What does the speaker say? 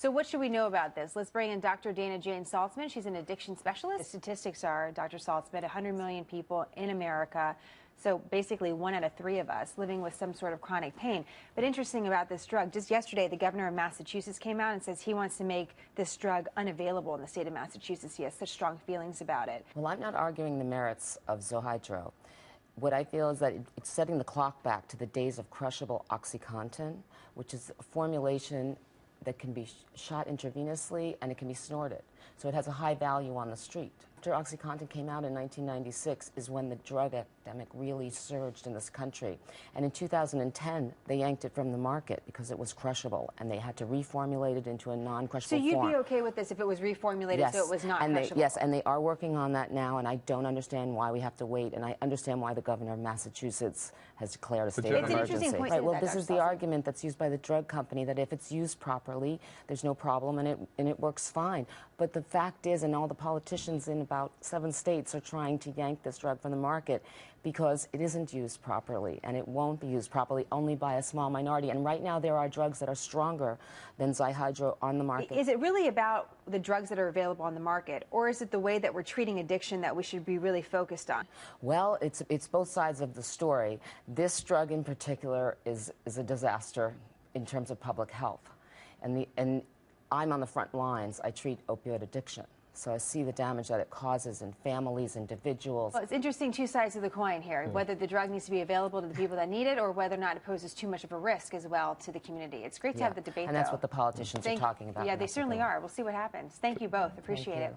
So what should we know about this? Let's bring in Dr. Dana Jane Saltzman. She's an addiction specialist. The statistics are, Dr. Saltzman, 100 million people in America. So basically 1 out of 3 of us living with some sort of chronic pain. But interesting about this drug, just yesterday the governor of Massachusetts came out and says he wants to make this drug unavailable in the state of Massachusetts. He has such strong feelings about it. Well, I'm not arguing the merits of Zohydro. What I feel is that it's setting the clock back to the days of crushable OxyContin, which is a formulation that can be shot intravenously and it can be snorted. So it has a high value on the street. After OxyContin came out in 1996 is when the drug epidemic really surged in this country. And in 2010, they yanked it from the market because it was crushable, and they had to reformulate it into a non-crushable form. So you'd be okay with this if it was reformulated, yes, so it was not crushable? Yes, and they are working on that now, and I don't understand why we have to wait, and I understand why the governor of Massachusetts has declared a state of emergency. It's an interesting point. Right, well, this is the argument that's used by the drug company, that if it's used properly, there's no problem, and it works fine. But the fact is, and all the politicians in about 7 states are trying to yank this drug from the market because it isn't used properly, and it won't be used properly only by a small minority. And right now there are drugs that are stronger than Zohydro on the market. Is it really about the drugs that are available on the market, or is it the way that we're treating addiction that we should be really focused on? Well, it's both sides of the story. This drug in particular is a disaster in terms of public health. And I'm on the front lines. I treat opioid addiction. So I see the damage that it causes in families, individuals. Well, it's interesting, 2 sides of the coin here, whether the drug needs to be available to the people that need it or whether or not it poses too much of a risk as well to the community. It's great to have the debate, and that's what the politicians are talking about. Yeah, they certainly are. We'll see what happens. Thank you both. Appreciate it.